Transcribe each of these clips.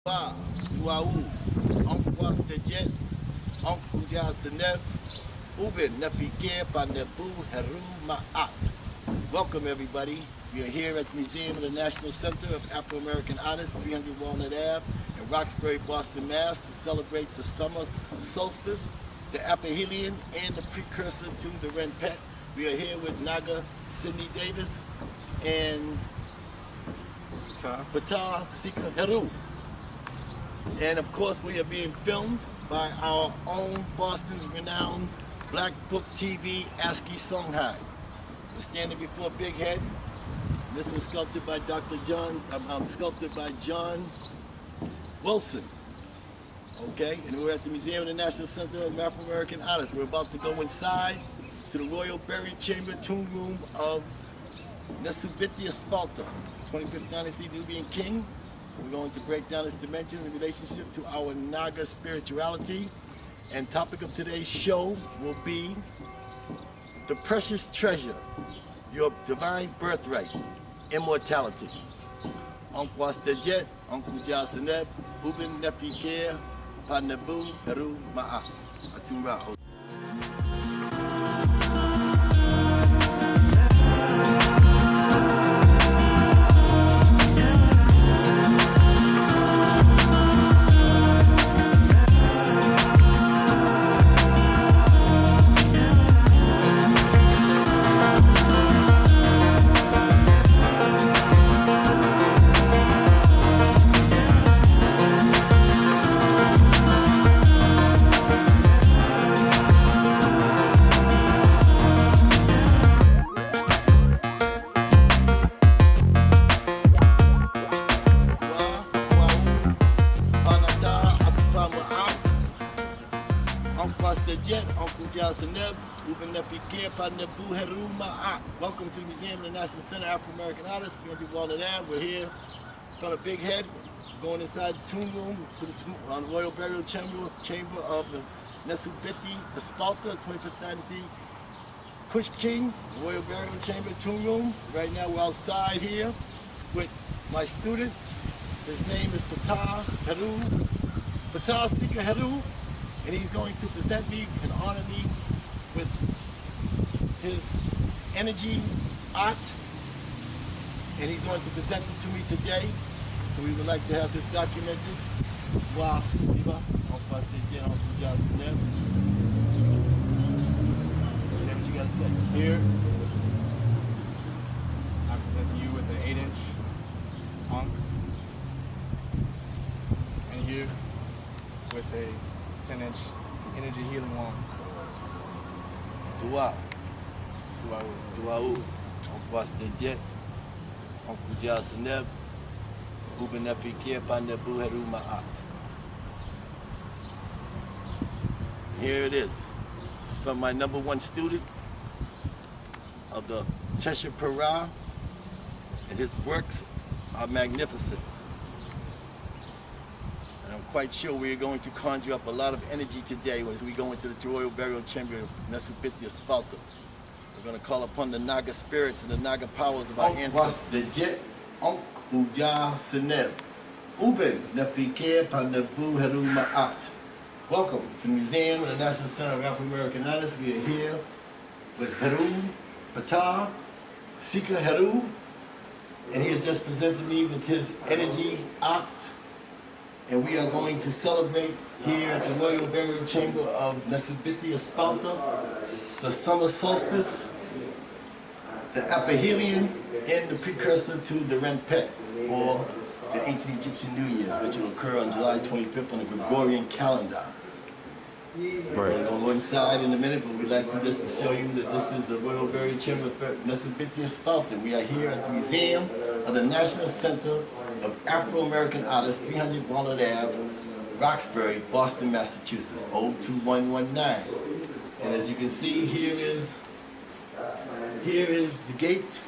Welcome everybody. We are here at the Museum of the National Center of Afro-American Artists, 300 Walnut Ave in Roxbury, Boston, Mass. to celebrate the summer solstice, the aphelion, and the precursor to the renpet. We are here with Naga, Sydney Davis, and Ptah Sika Heru. And of course we are being filmed by our own Boston's renowned BLACKBOOKT.V ASCII Songhai. We're standing before a big head. This was sculpted by sculpted by John Wilson. Okay, and we're at the Museum of the National Center of Afro-American Artists. We're about to go inside to the Royal Burial Chamber tomb room of Sparta, 25th Dynasty Nubian king. We're going to break down its dimensions in relationship to our Naga spirituality. And topic of today's show will be the precious treasure, your divine birthright, immortality. Onkwas Dejet, Onku Jasaneb, Ubin Nefikir, Panabu, Heru Ma'a. Atumra. Welcome to the Museum of the National Center of Afro-American Artists, 300 Walnut Ave. We're here on a big head, going inside the tomb room to the Royal Burial Chamber of the Sparta, 25th Dynasty Kush King, Royal Burial Chamber tomb room. Right now we're outside here with my student. His name is Ptah Sika Heru, and he's going to present me and honor me with his energy art, and he's going to present it to me today. So we would like to have this documented. Wow, Siba, say what you gotta say. Here, I present to you with an 8-inch Ankh, and here with a 10-inch energy healing wand. Dua. Duau, Onkwas Dejet, Onku Jasaneb, Ubin Nefikir, Panabu, Heru Ma'at. Here it is. This is from my #1 student of the Tesha Para, and his works are magnificent. And I'm quite sure we're going to conjure up a lot of energy today as we go into the Royal Burial Chamber of Sparta. We're going to call upon the Naga spirits and the Naga powers of our ancestors. Welcome to the Museum of the National Center of Afro-American Artists. We are here with Ptah Sika Heru, and he has just presented me with his energy art. And we are going to celebrate here at the Royal Burial Chamber of Sparta the summer solstice, the aphelion, and the precursor to the renpet, or the ancient Egyptian New Year, which will occur on July 25th on the Gregorian calendar. We're going to go inside in a minute, but we'd like to just show you that this is the Royal Burial Chamber of Sparta. We are here at the Museum of the National Center of Afro-American Artists, 300 Walnut Ave, Roxbury, Boston, Massachusetts, 02119. And as you can see, here is the gate.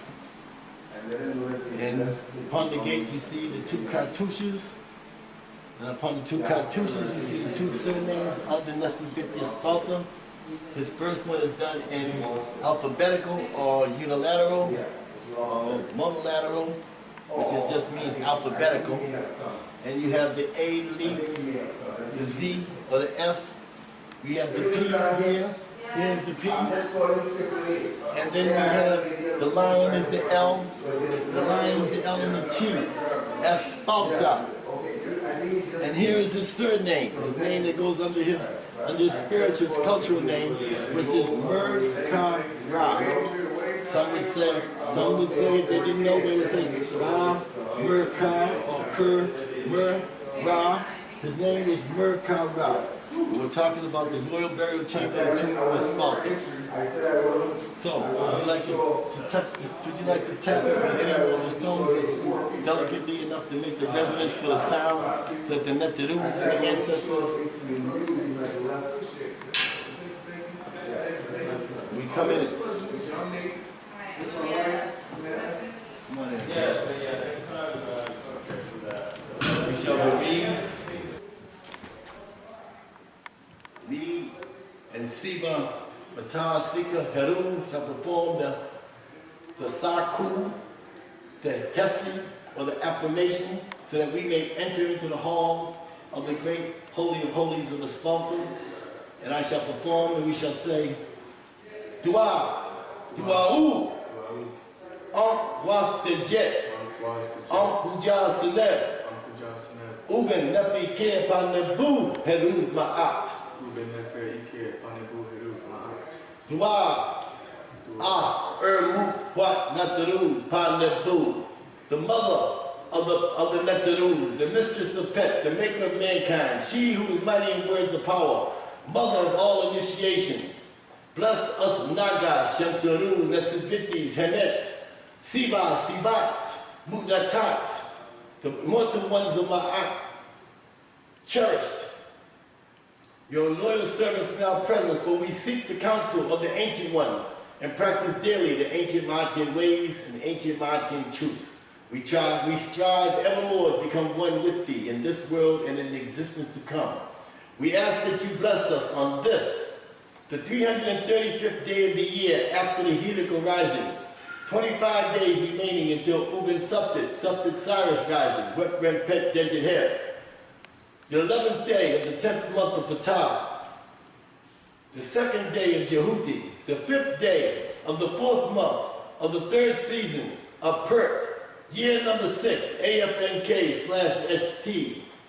And upon the gate you see the 2 cartouches. And upon the 2 cartouches you see the 2 surnames of the Sparta. His first one is done in alphabetical or unilateral or monolateral, which is just means alphabetical. and you have the A leaf, the Z or the S. We have the P here. Here's the P. And then we have the lion is the L. The lion is the L and the T. That's Ptah. And here is his surname, his name that goes under his spiritual cultural name, which is Merkah. Some would say if they didn't know, they would say Ra, Merkah, or Kur, Mer, Ra. His name is Merkah. We're talking about the royal burial chamber and tomb of Sparta. So, would you like to touch this? Would you like to tap it with any of the stones delicately enough to make the resonance for the sound so that the Netheru and the ancestors? We come in. Come on in. We shall read. Me and Siba, Ptah, Sika, Heru shall perform the Saku, the Hesi, or the affirmation, so that we may enter into the hall of the great Holy of Holies of the Sparta. And I shall perform, and we shall say, Dua, Dua'u, Was Tejet, Buja Seleb, Uben Nafi Ke Panebu Heru Ma'at. Dua, As, Mut, Nataru, Panebu, the mother of the Netheru, the mistress of Pet, the maker of mankind, she who is mighty in words of power, mother of all initiations. Bless us Naga, Shamsaru, Nesibitis, Henets, Sibas, Sibats, Mutatats, the mortal ones of Ma'at, cherished. Your loyal servants now present, for we seek the counsel of the ancient ones and practice daily the ancient Ma'atian ways and ancient Ma'atian truths. We strive evermore to become one with thee in this world and in the existence to come. We ask that you bless us on this, the 335th day of the year after the helical rising, 25 days remaining until Uben Suptit Cyrus rising, Wet Rem Pet Dented Hair. The 11th day of the 10th month of Ptah, the 2nd day of Jehuti, the 5th day of the 4th month of the 3rd season of Pert, year number 6, AFNK/ST,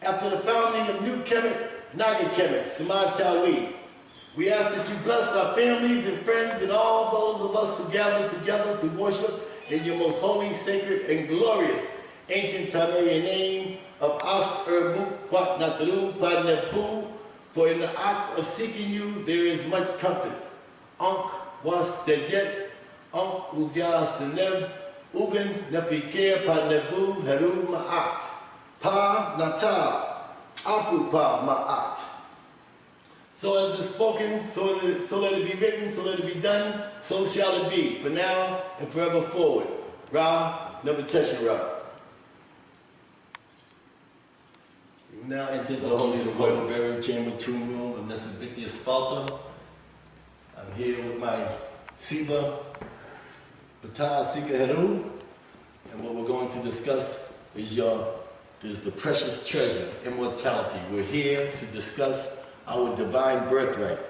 after the founding of New Kemet, Naga Kemet, Samatawi. We ask that you bless our families and friends and all those of us who gather together to worship in your most holy, sacred, and glorious ancient Tamarian name of As-Mut-Nataru-Panebu, for in the act of seeking you there is much comfort. Ankh was Tejet, Ankh Uja Seleb, Uben Nafike Panebu Heru Ma'at, Pa Nata, Aku Pa Ma'at. So as is spoken, so let it be written, so let it be done, so shall it be, for now and forever forward. Ra, Nabatesha Ra. We now enter the Holy of the Royal Burial Chamber Tomb Room of Nesabithia Sparta. I'm here with my Siba, Ptah, Sika, Heru, and what we're going to discuss is the precious treasure, immortality. We're here to discuss our divine birthright,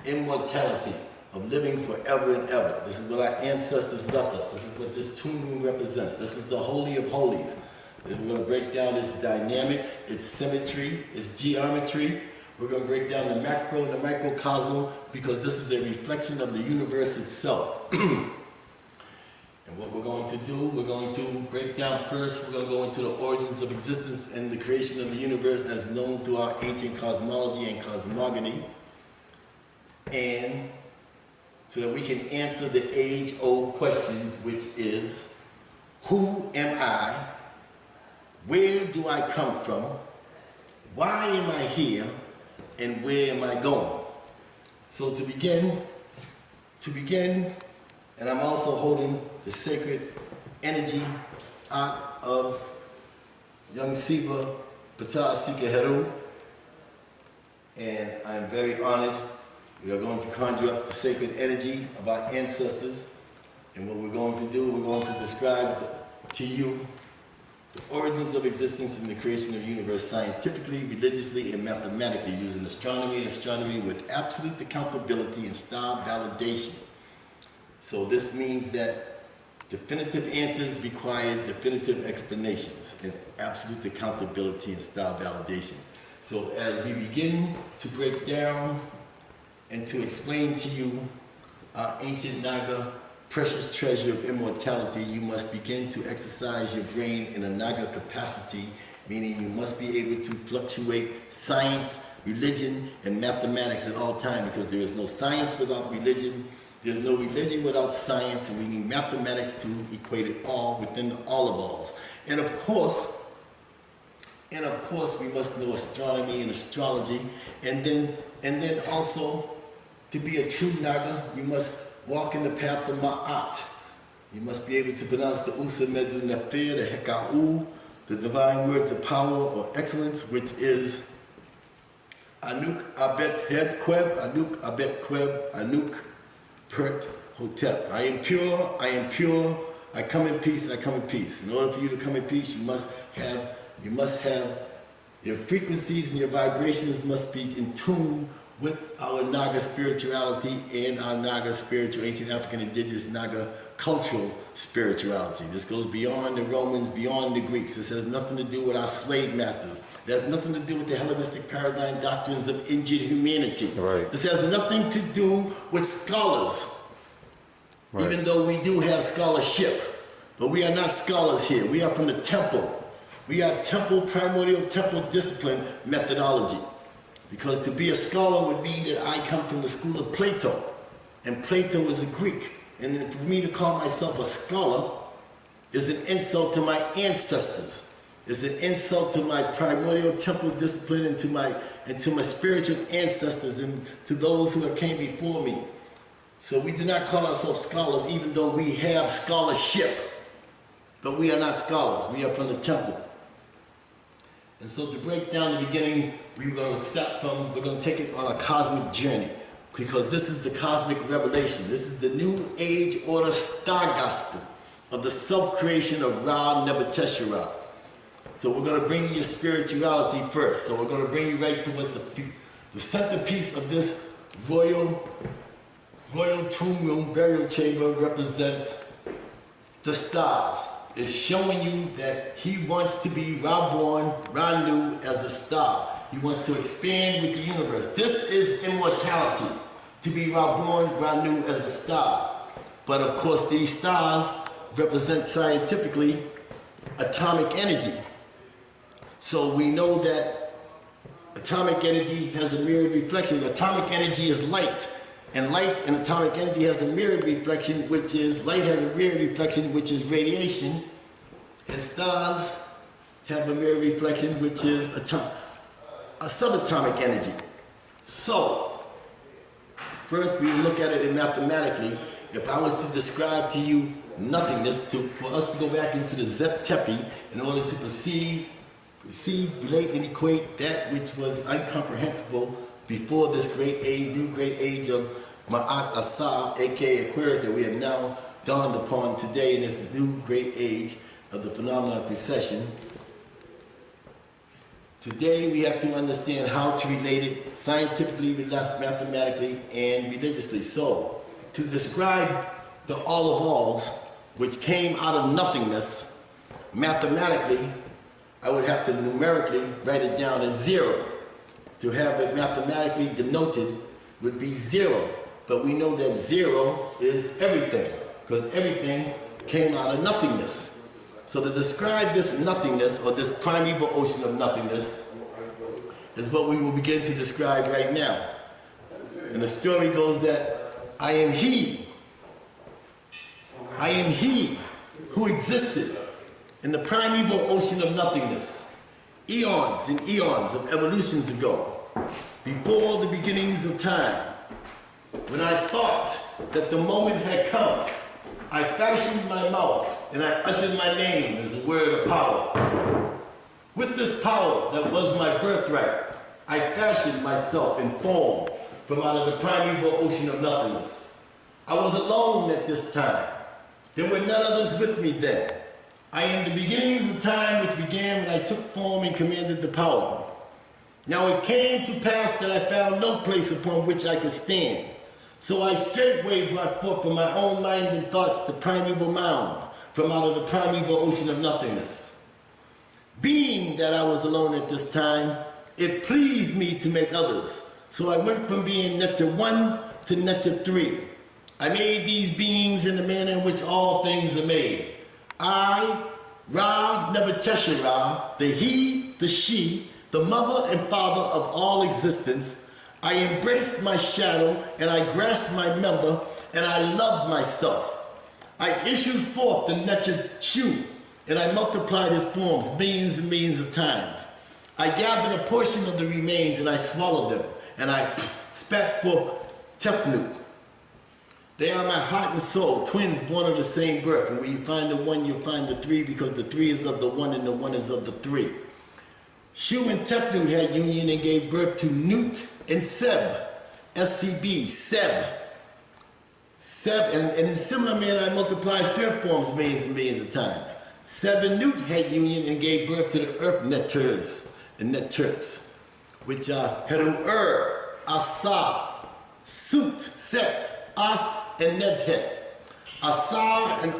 immortality of living forever and ever. This is what our ancestors left us. This is what this tomb room represents. This is the Holy of Holies. We're going to break down its dynamics, its symmetry, its geometry. We're going to break down the macro and the microcosm, because this is a reflection of the universe itself. And what we're going to do, we're going to break down first, we're going to go into the origins of existence and the creation of the universe as known through our ancient cosmology and cosmogony. And so that we can answer the age-old questions, which is, who am I? Where do I come from? Why am I here? And where am I going? So to begin, and I'm also holding the sacred energy of young Siba, Ptah, Sika, Heru, and I'm very honored. We are going to conjure up the sacred energy of our ancestors, and what we're going to do, we're going to describe to you The origins of existence and the creation of the universe scientifically, religiously, and mathematically using astronomy with absolute accountability and star validation. So this means that definitive answers require definitive explanations and absolute accountability and star validation. So as we begin to break down and to explain to you our ancient Naga precious treasure of immortality, you must begin to exercise your brain in a Naga capacity, meaning you must be able to fluctuate science, religion, and mathematics at all times, because there is no science without religion, there's no religion without science, and we need mathematics to equate it all within all of alls. And of course, we must know astronomy and astrology, and then also, to be a true Naga, you must walk in the path of Ma'at. You must be able to pronounce the AUSAUR, medu, nefir, the heka'u, the divine words of power or excellence, which is Anuk Abet Heb Kweb, Anuk Abet Kweb, Anuk Pert Hotep. I am pure, I come in peace, I come in peace. In order for you to come in peace, you must have your frequencies and your vibrations must be in tune with our Naga spirituality and our Naga spiritual, ancient African indigenous Naga cultural spirituality. This goes beyond the Romans, beyond the Greeks. This has nothing to do with our slave masters. It has nothing to do with the Hellenistic paradigm doctrines of injured humanity. Right. This has nothing to do with scholars, Right. even though we do have scholarship. But we are not scholars here. We are from the temple. We have primordial temple discipline methodology. Because to be a scholar would mean that I come from the school of Plato. And Plato was a Greek. And then for me to call myself a scholar is an insult to my ancestors. It's an insult to my primordial temple discipline and to my spiritual ancestors and to those who have came before me. So we do not call ourselves scholars even though we have scholarship. But we are not scholars. We are from the temple. And so to break down the beginning, we're going to take it on a cosmic journey, because this is the cosmic revelation. This is the new age order star gospel of the self-creation of Ra Nebuchadnezzar. So we're going to bring you your spirituality first. So we're going to bring you right to what the centerpiece of this royal tomb room burial chamber represents. The stars. Is showing you that he wants to be Ra-born, Ra-new as a star. He wants to expand with the universe. This is immortality, to be Ra-born, Ra-new as a star. But of course these stars represent scientifically atomic energy. So we know that atomic energy has a mirrored reflection. Atomic energy is light. And light and atomic energy has a mirrored reflection, which is, light has a mirrored reflection, which is radiation. And stars have a mirrored reflection, which is a subatomic energy. So, first we look at it mathematically. If I was to describe to you nothingness, for us to go back into the Zep Tepi in order to perceive, relate, and equate that which was incomprehensible before this great age, new great age of Ma'at Asar, aka Aquarius, that we have now dawned upon today in this new great age of the phenomenon of precession. Today we have to understand how to relate it scientifically, mathematically, and religiously. So, to describe the all of alls, which came out of nothingness, mathematically, I would have to numerically write it down as 0. To have it mathematically denoted would be 0. But we know that 0 is everything, because everything came out of nothingness. So to describe this nothingness, or this primeval ocean of nothingness, is what we will begin to describe right now. And the story goes that I am he who existed in the primeval ocean of nothingness, eons and eons of evolutions ago, before the beginnings of time. When I thought that the moment had come, I fashioned my mouth and I uttered my name as a word of power. With this power that was my birthright, I fashioned myself in form from out of the primeval ocean of nothingness. I was alone at this time. There were none others with me then. I am the beginnings of time which began when I took form and commanded the power. Now it came to pass that I found no place upon which I could stand. So I straightway brought forth from my own mind and thoughts the primeval mound from out of the primeval ocean of nothingness. Being that I was alone at this time, it pleased me to make others. So I went from being nectar 1 to nectar 3. I made these beings in the manner in which all things are made. I, Ra, Nebuchadnezzar, the he, the she, the mother and father of all existence, I embraced my shadow and I grasped my member and I loved myself. I issued forth the nectar shoe and I multiplied his forms millions and millions of times. I gathered a portion of the remains and I swallowed them and I spat forth Tefnut. They are my heart and soul, twins born of the same birth. And when you find the one, you'll find the three, because the three is of the one and the one is of the three. Shu and Tefnut had union and gave birth to Nut and Seb, SCB, Seb. Seb, and in a similar manner, I multiplied their forms millions and millions of times. Seb and Nut had union and gave birth to the earth netters and netturks, which are Heru AUSAUR, Sut, Set, Ast, and Nedhet. AUSAUR and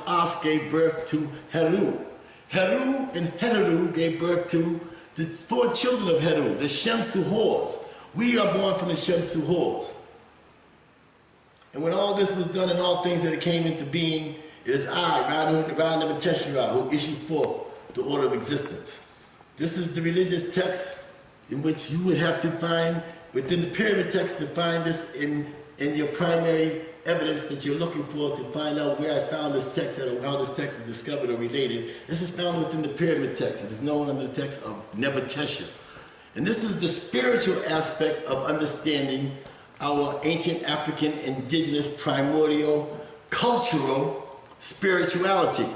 As gave birth to Heru. Heru and Heru gave birth to the 4 children of Heru, the Shemsuhors. We are born from the Shemsuhors. And when all this was done and all things that came into being, it is I, Ra Nebuchadnezzar, who issued forth the order of existence. This is the religious text in which you would have to find, within the pyramid text, to find this in your primary evidence that you're looking for to find out where I found this text or how this text was discovered or related. This is found within the pyramid text. It is known under the text of Nebuchadnezzar. And this is the spiritual aspect of understanding our ancient African, indigenous, primordial, cultural spirituality,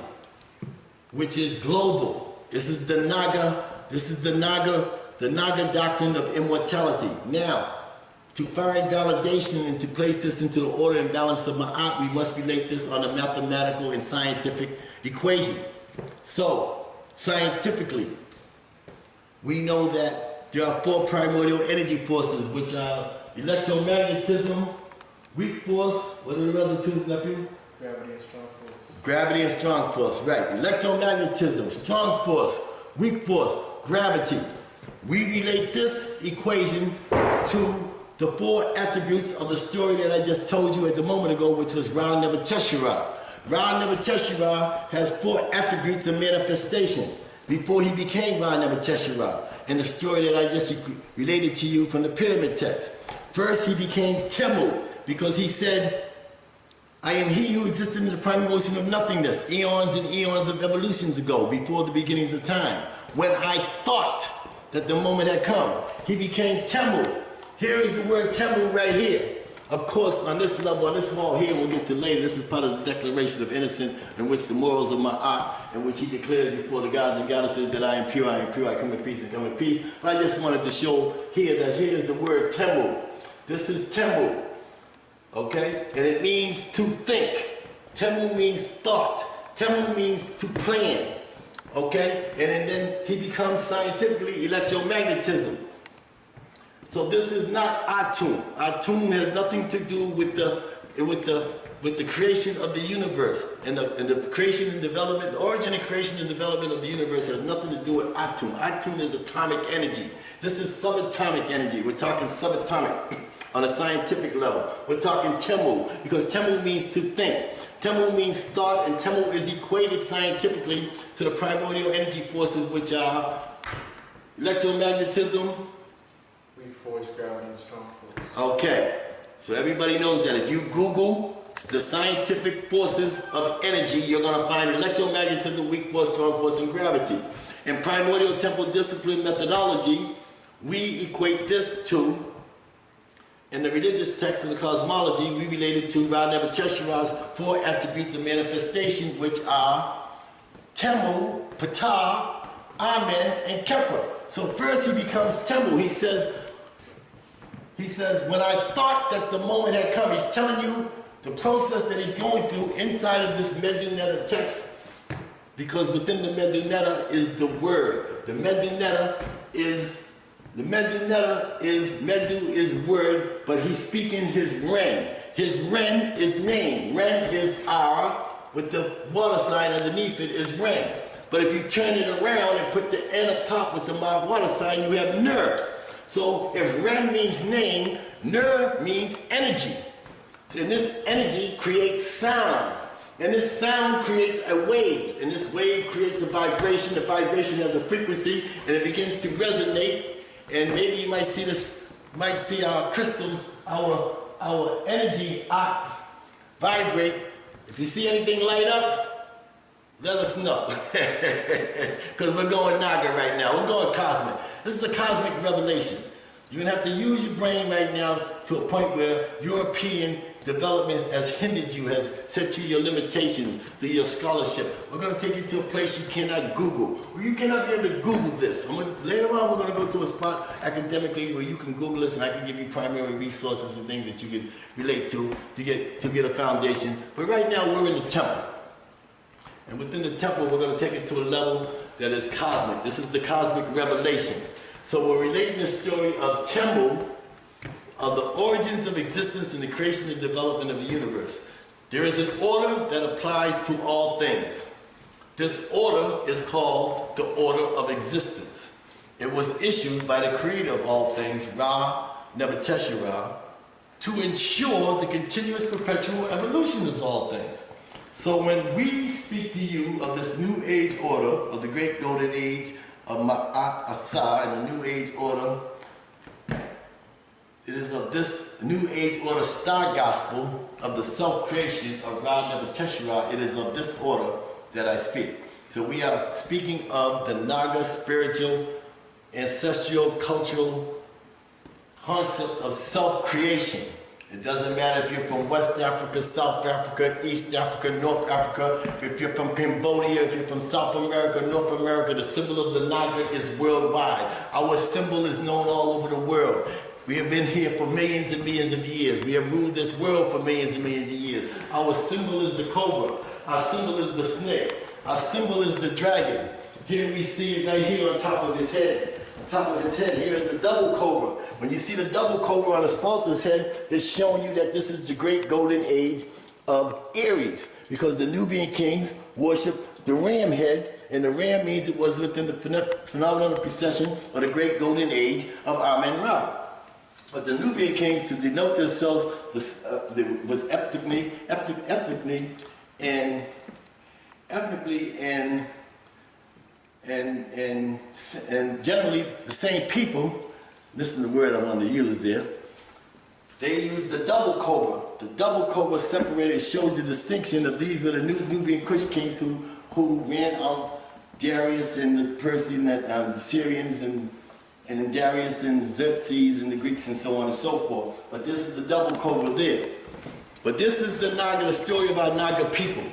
which is global. This is the Naga, the Naga doctrine of immortality. Now, to find validation and to place this into the order and balance of Ma'at, we must relate this on a mathematical and scientific equation. So, scientifically, we know that there are 4 primordial energy forces, which are electromagnetism, weak force, what are the other 2, nephew? Gravity and strong force. Gravity and strong force, right. Electromagnetism, strong force, weak force, gravity. We relate this equation to the 4 attributes of the story that I just told you at the moment ago, which was Ra Nebuchadnezzar. Ra Nebuchadnezzar has 4 attributes of manifestation before he became Ra Nebuchadnezzar, in the story that I just related to you from the pyramid text. First, he became Temu, because he said, I am he who existed in the primal ocean of nothingness, eons and eons of evolutions ago, before the beginnings of time. When I thought that the moment had come, he became Temu. Here is the word Temu right here. Of course, on this level, on this wall here, we'll get to later, this is part of the Declaration of Innocence, in which the morals of Ma'at, in which he declared before the gods and goddesses that I am pure, I come in peace and come in peace. But I just wanted to show here that here is the word Temu. This is Temu, okay? And it means to think. Temu means thought. Temu means to plan, okay? And then he becomes scientifically electromagnetism. So this is not Atum. Atum has nothing to do with the creation of the universe, and the creation and development, the origin and creation and development of the universe has nothing to do with Atum. Atum is atomic energy. This is subatomic energy. We're talking subatomic on a scientific level. We're talking Temu, because Temu means to think. Temu means thought, and Temu is equated scientifically to the primordial energy forces, which are electromagnetism, Weak force, gravity, and strong force. okay, so everybody knows that. If you Google the scientific forces of energy, you're going to find electromagnetism, weak force, strong force, and gravity. In primordial temple discipline methodology, we equate this to, in the religious text of the cosmology, we relate it to Ra Nebuchadnezzar's 4 attributes of manifestation, which are Temu, Ptah, Amen, and Kepra. So first he becomes Temu. He says, when I thought that the moment had come, he's telling you the process that he's going through inside of this medu text because within the medu netta is the word. The medu netta is medu is word, but he's speaking his ren. His ren is name. Ren is R, with the water sign underneath it is ren. But if you turn it around and put the N up top with the water sign, you have ner. So if ren means name, ner means energy. And this energy creates sound. And this sound creates a wave. And this wave creates a vibration. The vibration has a frequency, and it begins to resonate. And maybe you might see this, might see our crystals, our energy vibrate. If you see anything light up, let us know. Because we're going Naga right now. We're going cosmic. This is a cosmic revelation. You're going to have to use your brain right now to a point where European development has hindered you, has set you your limitations through your scholarship. We're going to take you to a place you cannot Google. You cannot be able to Google this. Later on, we're going to go to a spot academically where you can Google this, and I can give you primary resources and things that you can relate to get a foundation. But right now, we're in the temple. And within the temple, we're going to take it to a level that is cosmic. This is the cosmic revelation. So we're relating the story of Temple, of the origins of existence and the creation and development of the universe. There is an order that applies to all things. This order is called the order of existence. It was issued by the creator of all things, Ra, Nebuchadnezzar, to ensure the continuous perpetual evolution of all things. So when we speak to you of this new age order, of the great golden age of AUSAUR and the new age order, it is of this new age order star gospel of the self-creation of Ra Nebuchadnezzar. It is of this order that I speak. So we are speaking of the Naga spiritual, ancestral, cultural concept of self-creation. It doesn't matter if you're from West Africa, South Africa, East Africa, North Africa, if you're from Cambodia, if you're from South America, North America, the symbol of the Naga is worldwide. Our symbol is known all over the world. We have been here for millions and millions of years. We have ruled this world for millions and millions of years. Our symbol is the cobra. Our symbol is the snake. Our symbol is the dragon. Here we see it right here on top of his head. On top of his head, here is the double cobra. When you see the double cobra on the sponsor's head, it's showing you that this is the great golden age of Aries, because the Nubian kings worship the ram head, and the ram means it was within the phenomenal procession of the great golden age of Amen-Ra. But the Nubian kings, to denote themselves, was ethnically and generally the same people. Listen to the word I want to use there. They used the double cobra. The double cobra separated, showed the distinction of these were the Nubian Kush kings who ran out Darius and the Persian, the Syrians and Darius and Xerxes and the Greeks and so on and so forth. But this is the double cobra there. But this is the Naga, the story of our Naga people.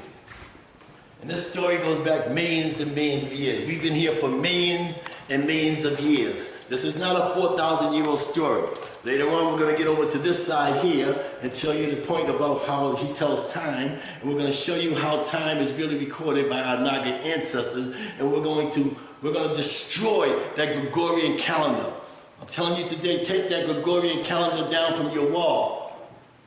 And this story goes back millions and millions of years. We've been here for millions and millions of years. This is not a 4,000-year-old story. Later on, we're going to get over to this side here and show you the point about how he tells time. And we're going to show you how time is really recorded by our Naga ancestors. And we're going to destroy that Gregorian calendar. I'm telling you today, take that Gregorian calendar down from your wall.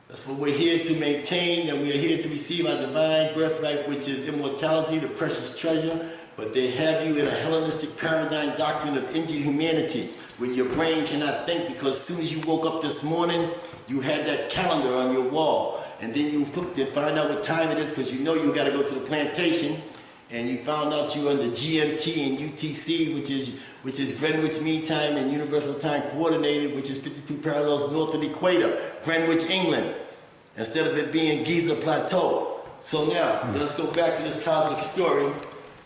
That's what we're here to maintain, and we are here to receive our divine birthright, which is immortality, the precious treasure. But they have you in a Hellenistic paradigm doctrine of inhumanity, where your brain cannot think, because as soon as you woke up this morning, you had that calendar on your wall. And then you looked and find out what time it is, because you know you got to go to the plantation. And you found out you were under GMT and UTC, which is Greenwich Mean Time and Universal Time Coordinated, which is 52 parallels north of the equator, Greenwich, England, instead of it being Giza Plateau. So now, let's go back to this cosmic story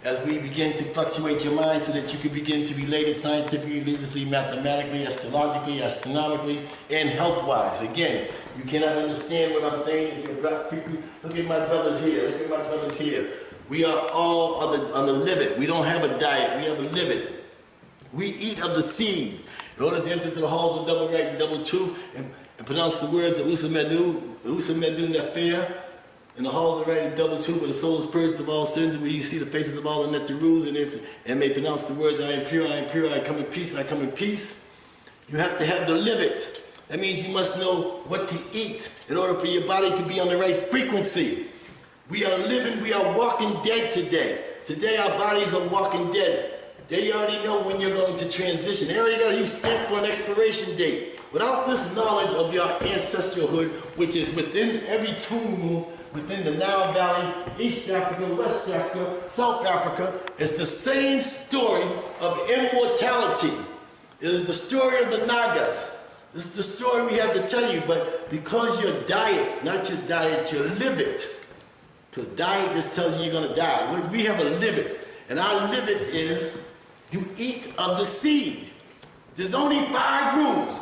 as we begin to fluctuate your mind so that you can begin to relate it scientifically, religiously, mathematically, astrologically, astronomically, and health-wise. Again, you cannot understand what I'm saying if you're black people. Look at my brothers here. Look at my brothers here. We are all on the livid. We don't have a diet. We have a livid. We eat of the seed. In order to enter to the halls of double right and double truth and pronounce the words of AUSAUR medu, nefer, In the halls of right and double truth, where the soul is purged of all sins, and where you see the faces of all the nectaroos, and may pronounce the words, I am pure, I come in peace, I come in peace. You have to have the live it. That means you must know what to eat in order for your body to be on the right frequency. We are living, we are walking dead today. Today our bodies are walking dead. They already know when you're going to transition. They already got you stamped for an expiration date. Without this knowledge of your ancestralhood, which is within every tomb room, within the Nile Valley, East Africa, West Africa, South Africa, it's the same story of immortality. It is the story of the Nagas. This is the story we have to tell you, but because your diet, not your diet, your live it. Because diet just tells you you're going to die. We have a live it. And our live it is to eat of the seed. There's only 5 rules.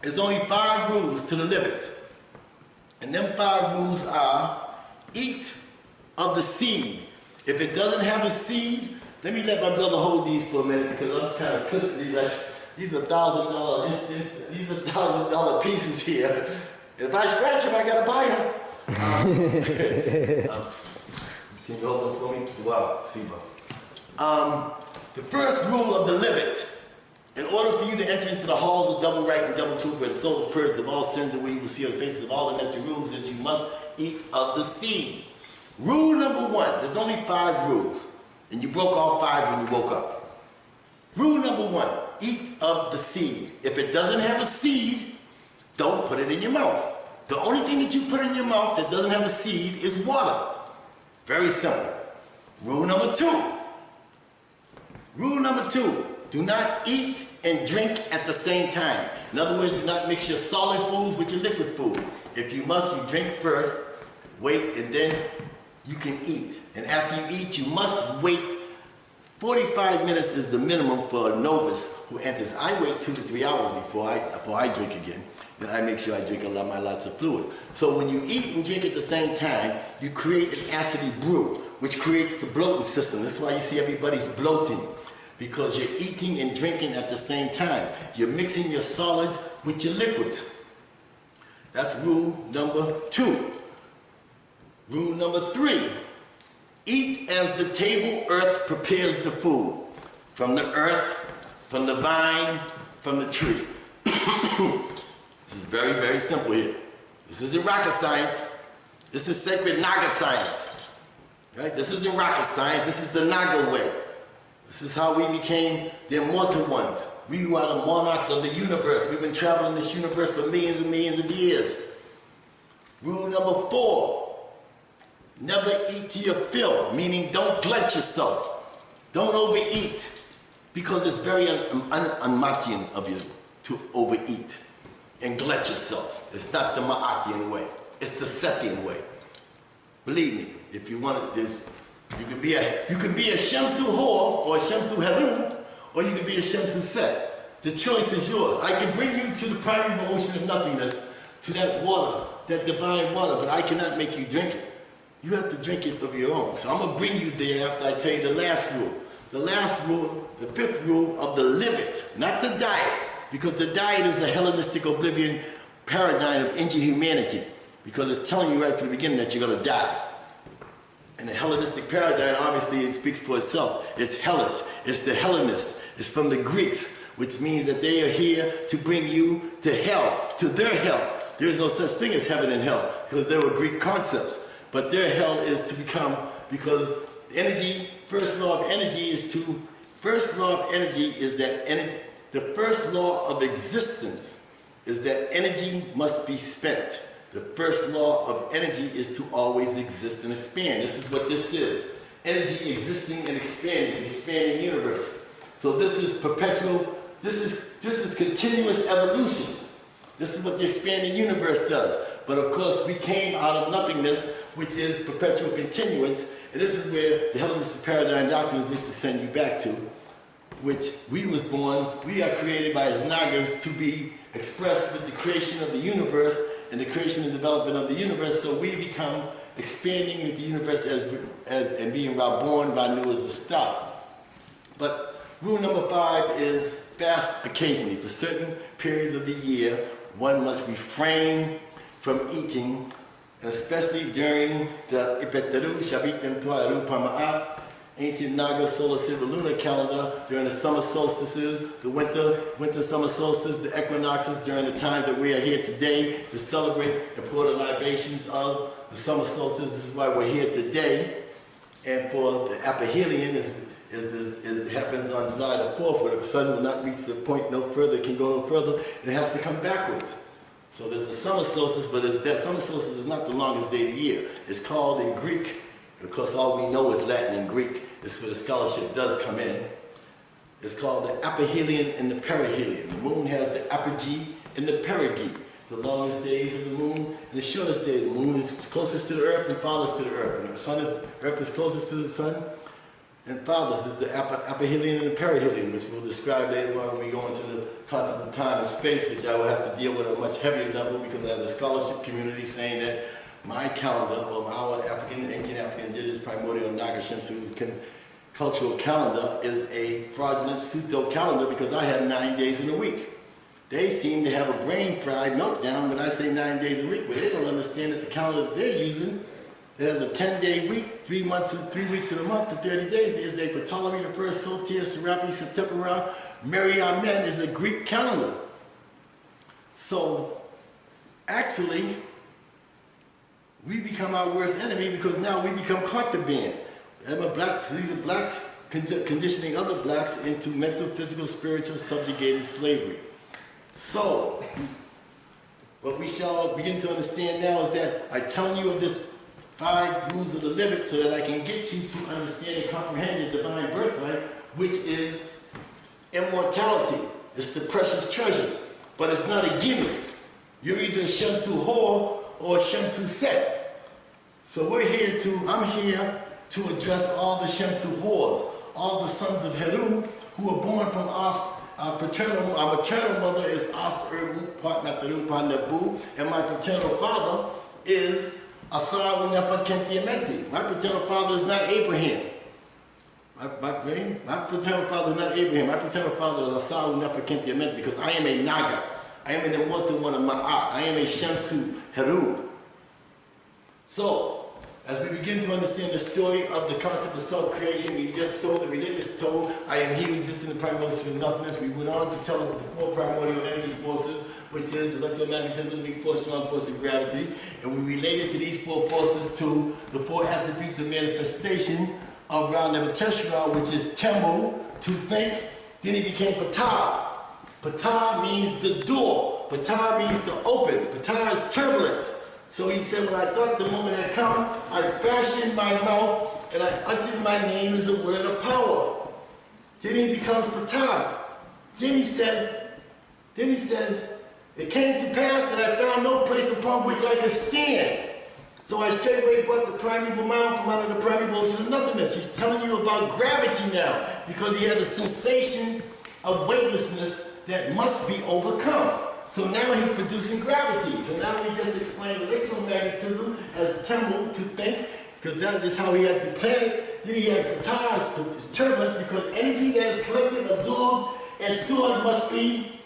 There's only 5 rules to the live it. And them 5 rules are, eat of the seed. If it doesn't have a seed, let me let my brother hold these for a minute because I'm trying to twist these. These are $1,000. These are $1,000 pieces here. And if I scratch them, I gotta buy them. Can you hold them for me? Wow, Siba. The first rule of the live it. In order for you to enter into the halls of double right and double truth, where the soul is purged of all sins and where you will see on the faces of all the nectaroos, is you must eat of the seed. Rule number 1, there's only 5 rules. And you broke all 5 when you woke up. Rule number 1, eat of the seed. If it doesn't have a seed, don't put it in your mouth. The only thing that you put in your mouth that doesn't have a seed is water. Very simple. Rule number 2. Rule number 2, do not eat and drink at the same time. In other words, do not mix your solid foods with your liquid food. If you must, you drink first, wait, and then you can eat. And after you eat, you must wait. 45 minutes is the minimum for a novice who enters. I wait 2 to 3 hours before I drink again. Then I make sure I drink lots of fluid. So when you eat and drink at the same time, you create an acidy brew, which creates the bloating system. That's why you see everybody's bloating, because you're eating and drinking at the same time. You're mixing your solids with your liquids. That's rule number 2. Rule number 3. Eat as the table earth prepares the food. From the earth, from the vine, from the tree. This is very, very simple here. This isn't rocket science. This is sacred Naga science. Right? This isn't rocket science. This is the Naga way. This is how we became the immortal ones. We are the monarchs of the universe. We've been traveling this universe for millions and millions of years. Rule number 4. Never eat to your fill, meaning don't glut yourself. Don't overeat, because it's very un-Matian of you to overeat and glut yourself. It's not the Ma'atian way. It's the Sethian way. Believe me, if you want it, you could be a Shamsu Hor or a Shamsu Heru, or you could be a Shamsu Set. The choice is yours. I can bring you to the primeval ocean of nothingness, to that water, that divine water, but I cannot make you drink it. You have to drink it of your own. So I'm going to bring you there after I tell you the last rule. The last rule, the 5th rule of the live it, not the diet. Because the diet is the Hellenistic oblivion paradigm of ancient humanity. Because it's telling you right from the beginning that you're going to die. And the Hellenistic paradigm, obviously, it speaks for itself. It's hellish. It's the Hellenists. It's from the Greeks, which means that they are here to bring you to hell, to their hell. There is no such thing as heaven and hell, because they were Greek concepts. But their hell is to become, because energy, first law of energy is that the first law of existence is that energy must be spent. The first law of energy is to always exist and expand. This is what this is. Energy existing and expanding universe. So this is perpetual, this is continuous evolution. This is what the expanding universe does. But of course, we came out of nothingness, which is perpetual continuance, and this is where the Hellenistic paradigm doctrine wish to send you back to, which we are created by as Nagas to be expressed with the creation of the universe and the creation and development of the universe, so we become expanding with the universe and being born new as a star. But rule number 5 is fast occasionally. For certain periods of the year, one must refrain from eating and especially during the Ipetaru Shabitem Tuaru Pama'at, ancient Naga solar silver lunar calendar, during the summer solstices, the winter summer solstice, the equinoxes, during the times that we are here today to celebrate and pour the libations of the summer solstice. This is why we're here today. And for the aphelion, it happens on July the 4th, where the sun will not reach the point no further, it can go no further, and it has to come backwards. So there's the summer solstice, but that summer solstice is not the longest day of the year. It's called in Greek, because all we know is Latin and Greek. It's where the scholarship does come in. It's called the aphelion and the perihelion. The moon has the apogee and the perigee. The longest days of the moon and the shortest day. The moon is closest to the earth and farthest to the earth. And the earth is closest to the sun and farthest is the aphelion and the perihelion, which we'll describe later on when we go into the concept of time and space, which I will have to deal with at a much heavier level because I have the scholarship community saying that my calendar, or our ancient African indigenous primordial Naga Shemsu cultural calendar is a fraudulent pseudo calendar because I have 9 days in a week. They seem to have a brain fried meltdown when I say 9 days a week, but they don't understand that the calendar that they're using, that has a 10-day week, 3 months and 3 weeks of the month, and 30 days, is a Ptolemy the First, Sotir, Serapi, September, Mary Amen is a Greek calendar. So, actually, we become our worst enemy because now we become contraband. These are blacks conditioning other blacks into mental, physical, spiritual, subjugated slavery. So, what we shall begin to understand now is that I'm telling you of this 5 rules of the living so that I can get you to understand and comprehend your divine birthright, which is immortality. It's the precious treasure, but it's not a gimmick. You're either Shemsu Hor or Shemsu Set. So I'm here to address all the Shemsu Hors, all the sons of Heru who were born from us. Our maternal mother is As Erbu Patnaperu Panabu, and my paternal father is AUSAUR Unefa Kentiamenti. My paternal father is not Abraham. My paternal father is not Abraham. My paternal father is AUSAUR Unefa Kentiamenti because I am a Naga. I am an immortal one of Ma'at. I am a Shemsu Heru. So, as we begin to understand the story of the concept of self-creation, we just told, the religious told, I am he who exists in the primordial state of nothingness. We went on to tell the 4 primordial energy forces, which is electromagnetism, weak force, strong force, and gravity. And we related to these 4 forces to the 4 attributes of manifestation of Ra Nebuchadnezzar, which is Temu, to think. Then he became Ptah. Ptah means the door. Ptah means to open. Ptah is turbulence. So he said, when I thought the moment had come, I fashioned my mouth and I uttered my name as a word of power. Then he becomes Ptah. Then he said, it came to pass that I found no place upon which I could stand. So I straightway brought the primeval mind from out of the primeval ocean of nothingness. He's telling you about gravity now, because he had a sensation of weightlessness that must be overcome. So now he's producing gravity. So now we just explained electromagnetism as Temu, to think, because that is how he had the planet. Then he has Ptah's turbulence, because energy that is collected, absorbed, and stored must be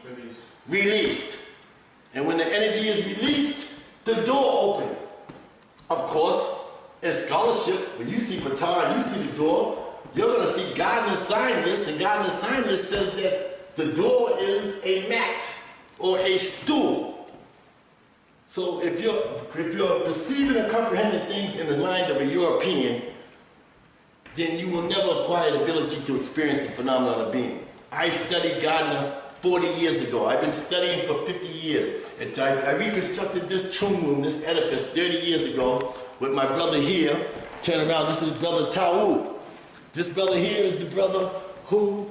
released. And when the energy is released, the door opens. Of course, in scholarship, when you see Ptah and you see the door, you're going to see God in the sign list, and God in the sign list says that the door is a mat or a stool. So if you're perceiving and comprehending things in the mind of a European, then you will never acquire the ability to experience the phenomenon of being. I studied Gardner 40 years ago. I've been studying for 50 years. And I reconstructed this tomb room, this edifice, 30 years ago with my brother here. Turn around, this is brother Tau. This brother here is the brother who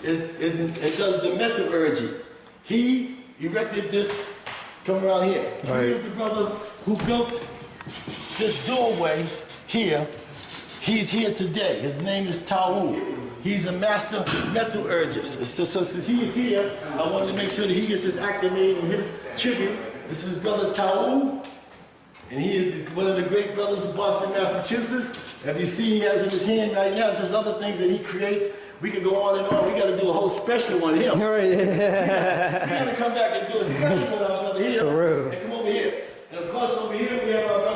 does the metallurgy. He erected this, come around here. Right. He is the brother who built this doorway here. He's here today. His name is Tau. He's a master metallurgist. So since he is here, I wanted to make sure that he gets his acclimate and his tribute. This is brother Tau, and he is one of the great brothers of Boston, Massachusetts. As you see, he has in his hand right now, there's other things that he creates. We could go on and on. We got to do a whole special on him. Right. We got to come back and do a special one on brother here. And come over here. And of course, over here we have our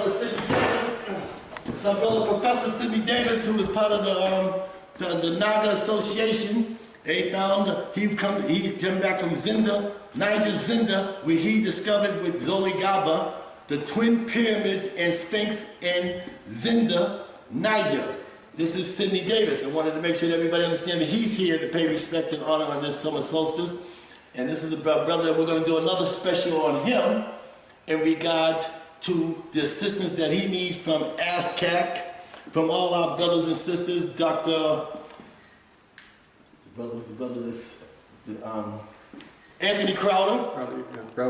It's our brother Professor Sidney Davis, who is part of the Naga Association. He came back from Zinda, Niger Zinda, where he discovered with Zoli Gaba the twin pyramids and Sphinx in Zinda, Niger. This is Sidney Davis. I wanted to make sure that everybody understands that he's here to pay respect and honor on this summer solstice. And this is a brother, we're going to do another special on him in regard to the assistance that he needs from ASCAC, from all our brothers and sisters, Anthony Crowder.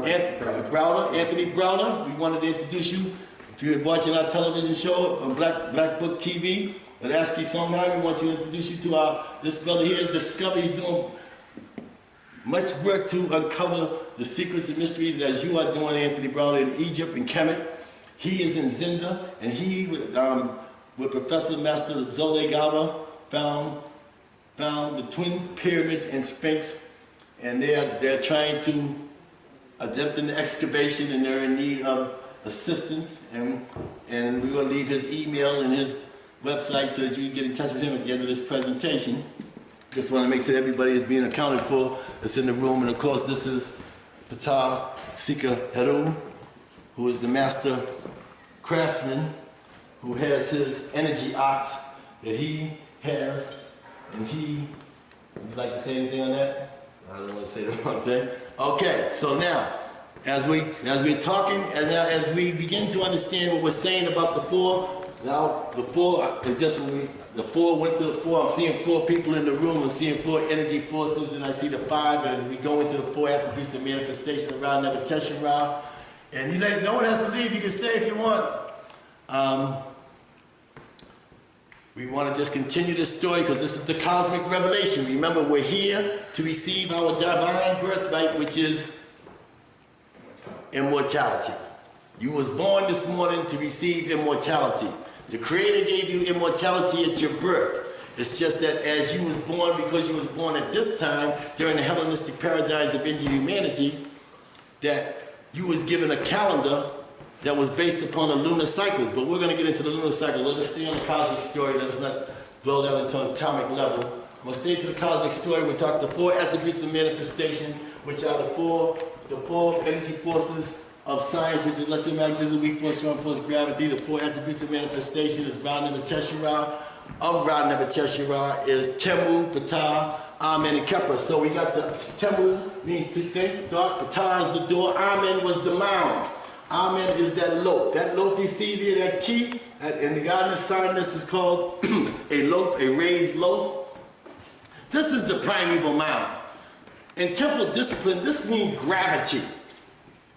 Anthony Browder. We wanted to introduce you. If you're watching our television show on BLACKBOOKT.V, at ASCII Songhai, we want to introduce you to this brother here. He's doing much work to uncover the secrets and mysteries as you are doing, Anthony Browder, in Egypt and Kemet. He is in Zinda, and he, with Professor Master Zole Gaba, found the twin pyramids and Sphinx, and they're trying to attempt an excavation, and they're in need of assistance. And we're going to leave his email and his website so that you can get in touch with him at the end of this presentation. Just want to make sure everybody is being accounted for that's in the room. And of course, this is Ptah Sika Heru, who is the master craftsman, who has his energy ox that he has. And would you like to say anything on that? I don't want to say the wrong thing. Okay, so now, as we're talking, and now as we begin to understand what we're saying about the four, now the four is just when the four went to the four, I'm seeing four people in the room, I'm seeing four energy forces, and I see the five, and as we go into the four attributes of manifestation around Nebuchadnezzar, and no one has to leave, you can stay if you want. We want to just continue this story because this is the cosmic revelation. Remember, we're here to receive our divine birthright, which is immortality. You was born this morning to receive immortality. The Creator gave you immortality at your birth. It's just that as you was born, because you was born at this time, during the Hellenistic paradigms of ancient humanity, that you was given a calendar that was based upon the lunar cycles. But we're going to get into the lunar cycle. Let us stay on the cosmic story. Let us not dwell down into an atomic level. We'll stay to the cosmic story. We'll talk the four attributes of manifestation, which are the four energy forces of science, which is electromagnetism, weak force, strong force, gravity. The four attributes of manifestation is Ra Nebuchadnezzar. Of Ra Nebuchadnezzar is Temu, Ptah, Amen, and Kepler. So we got the Temu means to think, thought. Ptah is the door. Amen was the mound. Amen is that loaf. That loaf you see there, that T, in the Garden of Sinus is called a loaf, a raised loaf. This is the primeval mound. In temple discipline, this means gravity.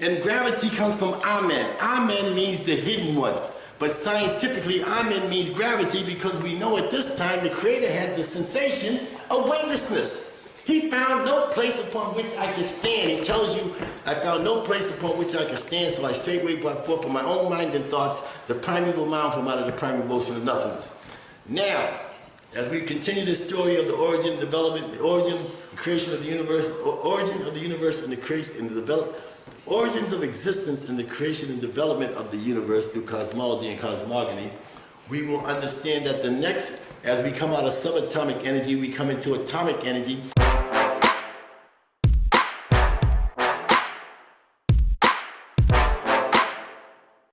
And gravity comes from Amen. Amen means the hidden one. But scientifically, Amen means gravity because we know at this time the Creator had the sensation of weightlessness. He found no place upon which I could stand. He tells you, I found no place upon which I could stand, so I straightway brought forth from my own mind and thoughts the primeval mound from out of the primeval ocean of nothingness. Now, as we continue the story of the origin, development, the origin, the creation of the universe, origin of the universe and the creation and the development, origins of existence and the creation and development of the universe through cosmology and cosmogony, we will understand that the next, as we come out of subatomic energy, we come into atomic energy.